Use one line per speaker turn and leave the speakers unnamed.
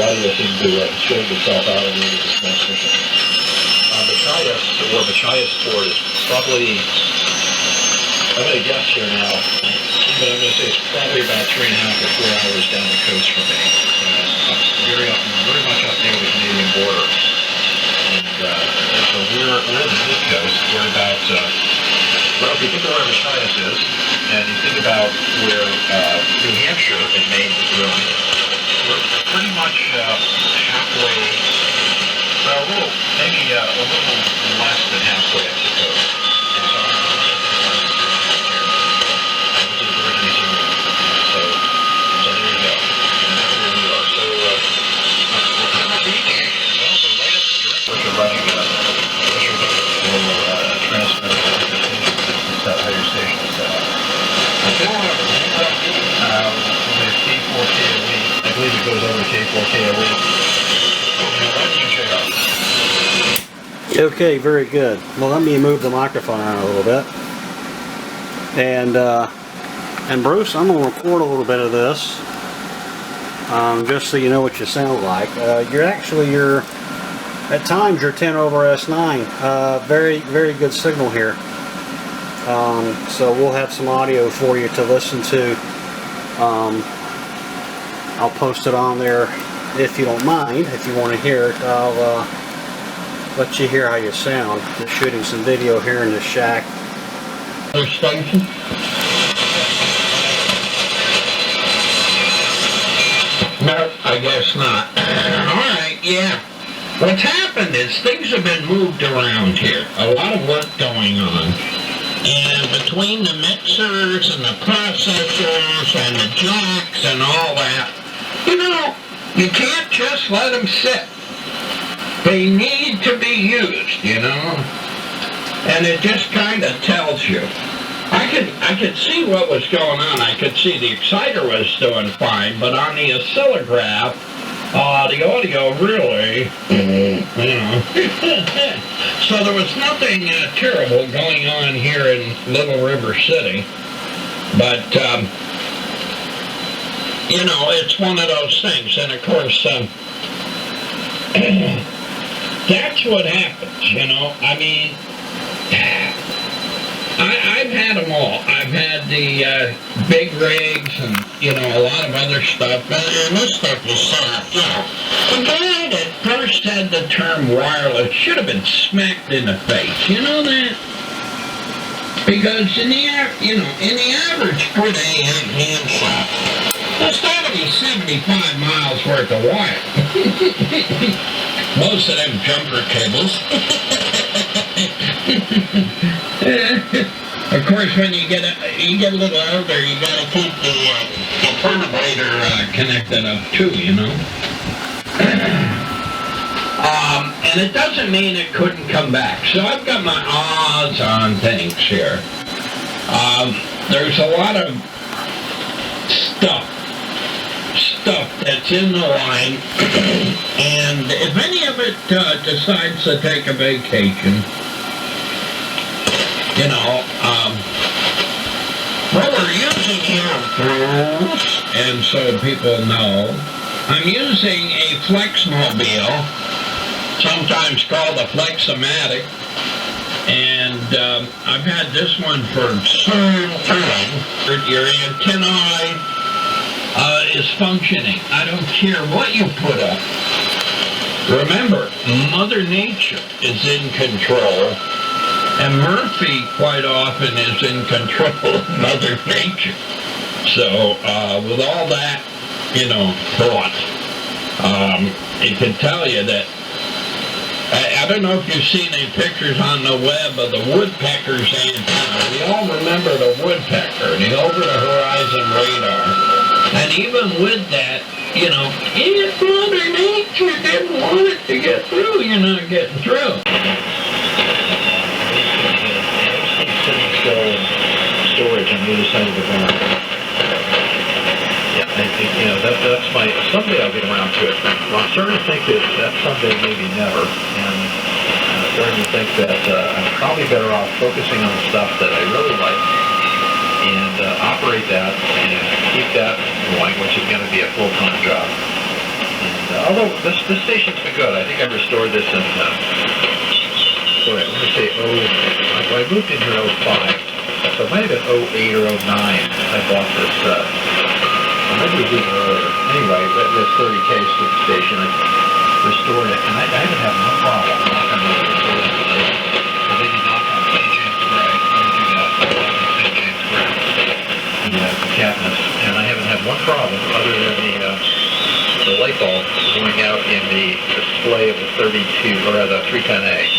audio seems to sort itself out a little bit transmission. The Chias, or the Chias port, is probably, I'm going to guess here now, but I'm going to say it's probably about 3.5 to 4 hours down the coast from me. Very much up near the Canadian border. And so we're in the mid-coast. We're about, well, if you think of where the Chias is, and you think about where New Hampshire and Maine is really, we're pretty much halfway, well, maybe a little less than halfway up the coast. And so I'm which is originating. So there you go. And that's where we are. So we're on the beach. Well, we're right up direct. We're running transmitter how your station is set up. With K4KOE, I believe it goes over K4KOE. W1UJR.
Okay, very good. Well, let me move the microphone around a little bit. And Bruce, I'm going to record a little bit of this, just so you know what you sound like. At times you're 10 over S9. Very, very good signal here. So we'll have some audio for you to listen to. I'll post it on there if you don't mind. If you want to hear it, I'll let you hear how you sound. Just shooting some video here in the shack.
Station? No, I guess not. Alright, yeah. What's happened is things have been moved around here. A lot of work going on. And between the mixers and the processors and the jacks and all that, you can't just let them sit. They need to be used, and it just kind of tells you. I could see what was going on. I could see the exciter was doing fine, but on the oscillograph, the audio really, So there was nothing terrible going on here in Little River City, but, it's one of those things, and of course, that's what happens, I mean, I've had them all. I've had the big rigs and, a lot of other stuff. And this stuff is soft, The guy that first had the term wireless should have been smacked in the face. You know that? Because in the average 4 AM handset, there's got to be 75 miles worth of wire. Most of them jumper cables. Of course, when you get a little older, you got to keep the perturbator connected up too, And it doesn't mean it couldn't come back. So I've got my odds on things here. There's a lot of stuff that's in the line, and if any of it decides to take a vacation, what we're using here, and so people know, I'm using a Flexmobile, sometimes called a Flexomatic, and I've had this one for some time. Your antennae is functioning. I don't care what you put up. Remember, Mother Nature is in control, and Murphy quite often is in control of Mother Nature. So, with all that, thought, it can tell you that, I don't know if you've seen any pictures on the web of the woodpecker's antenna. We all remember the woodpecker, the over-the-horizon radar. And even with that, if Mother Nature didn't want it to get through, you're not getting through.
Storage on the other side of the barn. Yeah, I think, that's my, someday I'll get around to it. Well, I'm starting to think that that's someday, maybe never. And I'm starting to think that I'm probably better off focusing on the stuff that I really like and operate that and keep that going, which is going to be a full-time job. And although this station's been good. I think I restored this in, let me say, I moved in here in 05, so it might have been 08 or 09 I bought this, maybe it was even earlier. Anyway, this 30K station, I restored it, and I haven't had no problem. I think you knock on St. James Gray, let me do that, St. James Gray, the cabinets, and I haven't had one problem other than the light bulb going out in the display of the 32, or the 310A.